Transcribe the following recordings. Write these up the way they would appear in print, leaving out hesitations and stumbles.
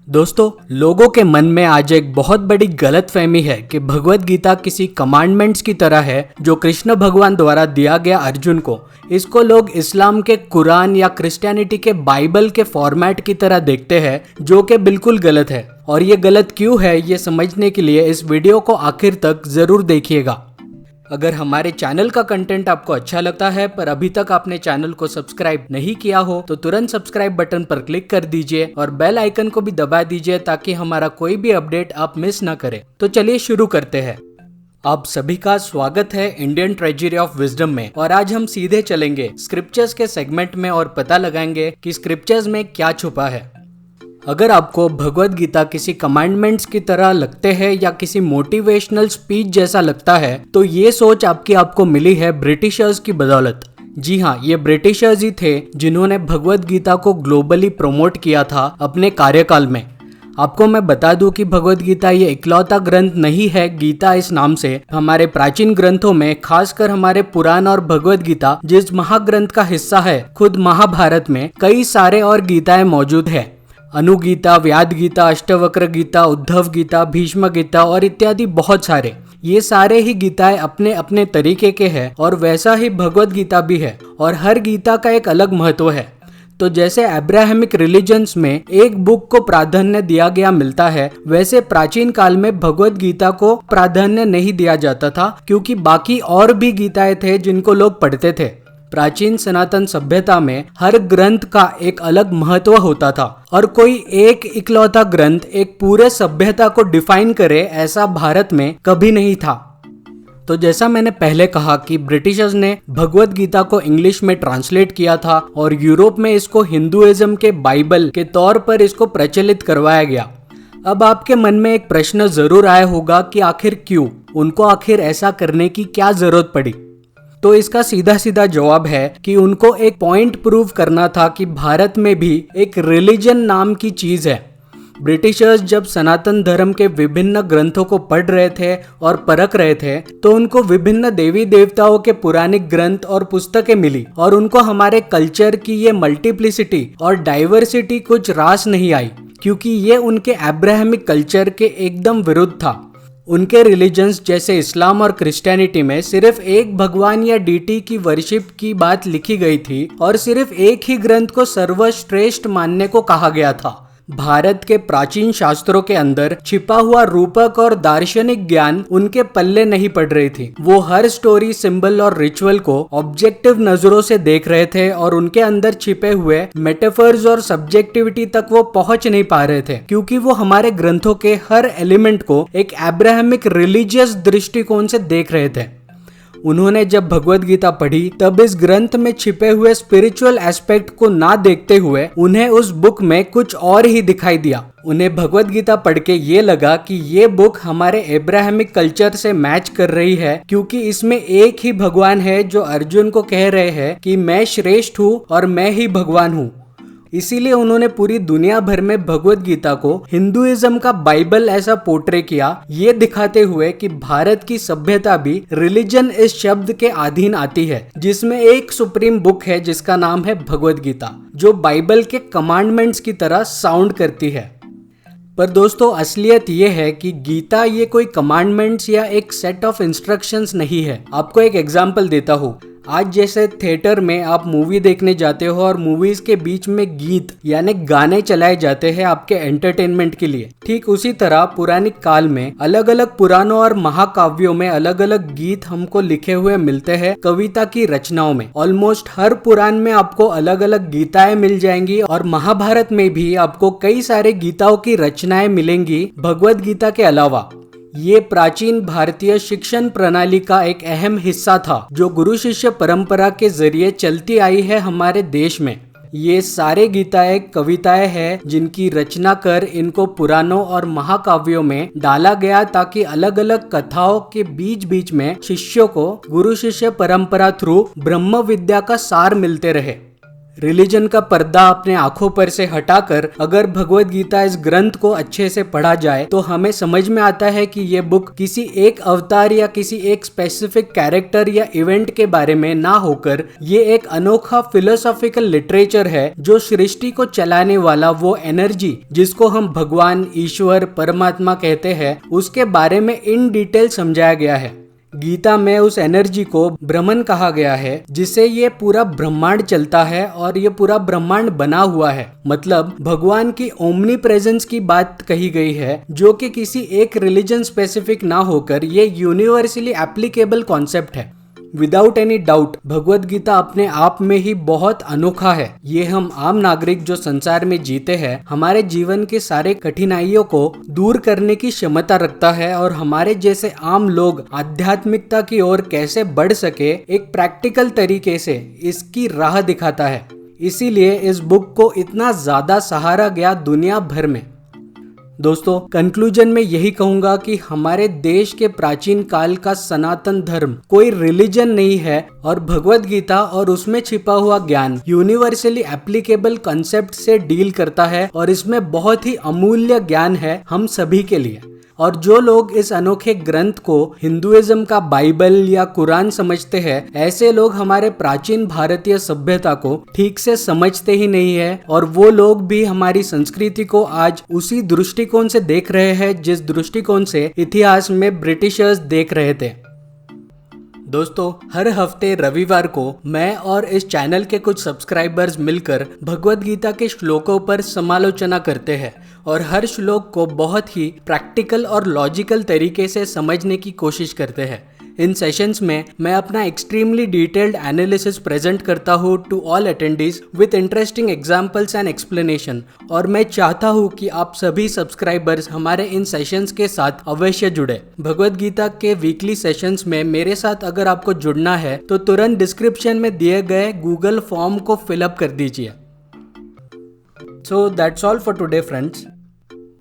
दोस्तों, लोगों के मन में आज एक बहुत बड़ी गलतफहमी है कि भगवत गीता किसी कमांडमेंट्स की तरह है जो कृष्ण भगवान द्वारा दिया गया अर्जुन को। इसको लोग इस्लाम के कुरान या क्रिश्चियनिटी के बाइबल के फॉर्मेट की तरह देखते हैं, जो कि बिल्कुल गलत है। और ये गलत क्यों है, ये समझने के लिए इस वीडियो को आखिर तक जरूर देखिएगा। अगर हमारे चैनल का कंटेंट आपको अच्छा लगता है पर अभी तक आपने चैनल को सब्सक्राइब नहीं किया हो तो तुरंत सब्सक्राइब बटन पर क्लिक कर दीजिए और बेल आइकन को भी दबा दीजिए ताकि हमारा कोई भी अपडेट आप मिस ना करें। तो चलिए शुरू करते हैं। आप सभी का स्वागत है इंडियन ट्रेजरी ऑफ विजडम में। और आज हम सीधे चलेंगे स्क्रिप्चर्स के सेगमेंट में और पता लगाएंगे कि स्क्रिप्चर्स में क्या छुपा है। अगर आपको भगवत गीता किसी कमांडमेंट्स की तरह लगते हैं या किसी मोटिवेशनल स्पीच जैसा लगता है तो ये सोच आपको मिली है ब्रिटिशर्स की बदौलत। जी हाँ, ये ब्रिटिशर्स ही थे जिन्होंने भगवत गीता को ग्लोबली प्रमोट किया था अपने कार्यकाल में। आपको मैं बता दूं कि भगवत गीता ये इकलौता ग्रंथ नहीं है गीता इस नाम से। हमारे प्राचीन ग्रंथों में, खासकर हमारे पुराण और भगवत गीता जिस महाग्रंथ का हिस्सा है, खुद महाभारत में कई सारे और गीताएं मौजूद है। अनुगीता, व्याद गीता, अष्टवक्र गीता, उद्धव गीता, भीष्म गीता और इत्यादि बहुत सारे। ये सारे ही गीताएं अपने अपने तरीके के हैं और वैसा ही भगवत गीता भी है और हर गीता का एक अलग महत्व है। तो जैसे अब्राहमिक रिलीजन्स में एक बुक को प्राधान्य दिया गया मिलता है, वैसे प्राचीन काल में भगवत गीता को प्राधान्य नहीं दिया जाता था क्योंकि बाकी और भी गीताएं थे जिनको लोग पढ़ते थे। प्राचीन सनातन सभ्यता में हर ग्रंथ का एक अलग महत्व होता था और कोई एक इकलौता ग्रंथ एक पूरे सभ्यता को डिफाइन करे ऐसा भारत में कभी नहीं था। तो जैसा मैंने पहले कहा कि ब्रिटिशर्स ने भगवत गीता को इंग्लिश में ट्रांसलेट किया था और यूरोप में इसको हिंदुइज्म के बाइबल के तौर पर इसको प्रचलित करवाया गया। अब आपके मन में एक प्रश्न जरूर आया होगा कि आखिर क्यों, उनको आखिर ऐसा करने की क्या जरूरत पड़ी। तो इसका सीधा सीधा जवाब है कि उनको एक पॉइंट प्रूव करना था कि भारत में भी एक रिलीजन नाम की चीज है। ब्रिटिशर्स जब सनातन धर्म के विभिन्न ग्रंथों को पढ़ रहे थे और परख रहे थे तो उनको विभिन्न देवी देवताओं के पुराणिक ग्रंथ और पुस्तकें मिली और उनको हमारे कल्चर की ये मल्टीप्लिसिटी और डाइवर्सिटी कुछ रास नहीं आई, क्योंकि ये उनके अब्राहमिक कल्चर के एकदम विरुद्ध था। उनके रिलीजन्स जैसे इस्लाम और क्रिश्चियनिटी में सिर्फ एक भगवान या डीटी की वर्शिप की बात लिखी गई थी और सिर्फ एक ही ग्रंथ को सर्वश्रेष्ठ मानने को कहा गया था। भारत के प्राचीन शास्त्रों के अंदर छिपा हुआ रूपक और दार्शनिक ज्ञान उनके पल्ले नहीं पड़ रही थी। वो हर स्टोरी, सिंबल और रिचुअल को ऑब्जेक्टिव नजरों से देख रहे थे और उनके अंदर छिपे हुए मेटाफर्स और सब्जेक्टिविटी तक वो पहुंच नहीं पा रहे थे, क्योंकि वो हमारे ग्रंथों के हर एलिमेंट को एक अब्राहमिक रिलीजियस दृष्टिकोण से देख रहे थे। उन्होंने जब भगवत गीता पढ़ी तब इस ग्रंथ में छिपे हुए स्पिरिचुअल एस्पेक्ट को ना देखते हुए उन्हें उस बुक में कुछ और ही दिखाई दिया। उन्हें भगवत गीता पढ़ के ये लगा कि ये बुक हमारे अब्राहमिक कल्चर से मैच कर रही है, क्योंकि इसमें एक ही भगवान है जो अर्जुन को कह रहे हैं कि मैं श्रेष्ठ हूँ और मैं ही भगवान हूँ। इसीलिए उन्होंने पूरी दुनिया भर में भगवत गीता को हिंदुइज्म का बाइबल ऐसा पोर्ट्रे किया, ये दिखाते हुए कि भारत की सभ्यता भी रिलीजन इस शब्द के अधीन आती है, जिसमें एक सुप्रीम बुक है जिसका नाम है भगवत गीता, जो बाइबल के कमांडमेंट्स की तरह साउंड करती है। पर दोस्तों, असलियत ये है कि गीता ये कोई कमांडमेंट्स या एक सेट ऑफ इंस्ट्रक्शंस नहीं है। आपको एक एग्जांपल देता हूँ। आज जैसे थिएटर में आप मूवी देखने जाते हो और मूवीज के बीच में गीत यानी गाने चलाए जाते हैं आपके एंटरटेनमेंट के लिए, ठीक उसी तरह पुरानिक काल में अलग अलग पुराणों और महाकाव्यों में अलग अलग गीत हमको लिखे हुए मिलते हैं कविता की रचनाओं में। ऑलमोस्ट हर पुराण में आपको अलग अलग गीताएं मिल जाएंगी और महाभारत में भी आपको कई सारे गीताओं की रचनाएं मिलेंगी भगवत गीता के अलावा। ये प्राचीन भारतीय शिक्षण प्रणाली का एक अहम हिस्सा था जो गुरु शिष्य परंपरा के जरिए चलती आई है हमारे देश में। ये सारे गीताएं कविताएं हैं जिनकी रचना कर इनको पुराणों और महाकाव्यों में डाला गया ताकि अलग अलग कथाओं के बीच बीच में शिष्यों को गुरु शिष्य परंपरा थ्रू ब्रह्म विद्या का सार मिलते रहे। रिलीजन का पर्दा अपने आंखों पर से हटाकर अगर भगवत गीता इस ग्रंथ को अच्छे से पढ़ा जाए तो हमें समझ में आता है कि ये बुक किसी एक अवतार या किसी एक स्पेसिफिक कैरेक्टर या इवेंट के बारे में ना होकर ये एक अनोखा फिलोसॉफिकल लिटरेचर है जो सृष्टि को चलाने वाला वो एनर्जी जिसको हम भगवान, ईश्वर, परमात्मा कहते हैं उसके बारे में इन डिटेल समझाया गया है। गीता में उस एनर्जी को ब्रह्मन कहा गया है जिससे ये पूरा ब्रह्मांड चलता है और ये पूरा ब्रह्मांड बना हुआ है। मतलब भगवान की ओमनी प्रेजेंस की बात कही गई है जो कि किसी एक रिलीजन स्पेसिफिक ना होकर ये यूनिवर्सली एप्लीकेबल कॉन्सेप्ट है। Without any doubt Bhagavad Gita अपने आप में ही बहुत अनोखा है। ये हम आम नागरिक जो संसार में जीते हैं हमारे जीवन के सारे कठिनाइयों को दूर करने की क्षमता रखता है और हमारे जैसे आम लोग आध्यात्मिकता की ओर कैसे बढ़ सके एक प्रैक्टिकल तरीके से इसकी राह दिखाता है। इसीलिए इस बुक को इतना ज्यादा सहारा गया दुनिया भर में। दोस्तों कंक्लूजन में यही कहूंगा कि हमारे देश के प्राचीन काल का सनातन धर्म कोई रिलीजन नहीं है और भगवत गीता और उसमें छिपा हुआ ज्ञान यूनिवर्सली एप्लीकेबल कॉन्सेप्ट से डील करता है और इसमें बहुत ही अमूल्य ज्ञान है हम सभी के लिए। और जो लोग इस अनोखे ग्रंथ को हिंदुइज्म का बाइबल या कुरान समझते हैं ऐसे लोग हमारे प्राचीन भारतीय सभ्यता को ठीक से समझते ही नहीं है और वो लोग भी हमारी संस्कृति को आज उसी दृष्टिकोण से देख रहे हैं जिस दृष्टिकोण से इतिहास में ब्रिटिशर्स देख रहे थे। दोस्तों हर हफ्ते रविवार को मैं और इस चैनल के कुछ सब्सक्राइबर्स मिलकर भगवत गीता के श्लोकों पर समालोचना करते हैं और हर श्लोक को बहुत ही प्रैक्टिकल और लॉजिकल तरीके से समझने की कोशिश करते हैं। इन सेशंस में मैं अपना एक्सट्रीमली डिटेल्ड एनालिसिस प्रेजेंट करता हूँ to all attendees with interesting examples and explanation और मैं चाहता हूँ कि आप सभी सब्सक्राइबर्स हमारे इन सेशंस के साथ अवश्य जुड़े। भगवत गीता के वीकली सेशंस में मेरे साथ अगर आपको जुड़ना है तो तुरंत डिस्क्रिप्शन में दिए गए गूगल फॉर्म को फिलअप कर दीजिए। So that's all for today friends.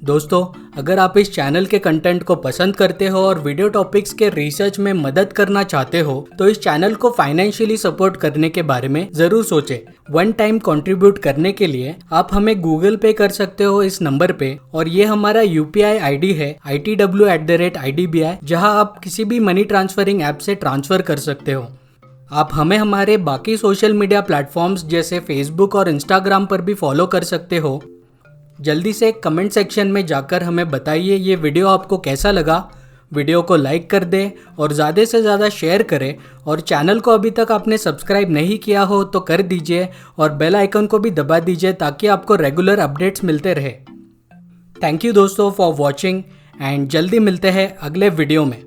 दोस्तों अगर आप इस चैनल के कंटेंट को पसंद करते हो और वीडियो टॉपिक्स के रिसर्च में मदद करना चाहते हो तो इस चैनल को फाइनेंशियली सपोर्ट करने के बारे में जरूर सोचें। वन टाइम कंट्रीब्यूट करने के लिए आप हमें गूगल पे कर सकते हो इस नंबर पे और ये हमारा UPI ID है ITW@IDBI जहां आप किसी भी मनी ट्रांसफरिंग ऐप से ट्रांसफर कर सकते हो। आप हमें हमारे बाकी सोशल मीडिया प्लेटफॉर्म्स जैसे फेसबुक और इंस्टाग्राम पर भी फॉलो कर सकते हो। जल्दी से कमेंट सेक्शन में जाकर हमें बताइए ये वीडियो आपको कैसा लगा। वीडियो को लाइक कर दें और ज़्यादा से ज़्यादा शेयर करें और चैनल को अभी तक आपने सब्सक्राइब नहीं किया हो तो कर दीजिए और बेल आइकन को भी दबा दीजिए ताकि आपको रेगुलर अपडेट्स मिलते रहे। थैंक यू दोस्तों फॉर वॉचिंग एंड जल्दी मिलते हैं अगले वीडियो में।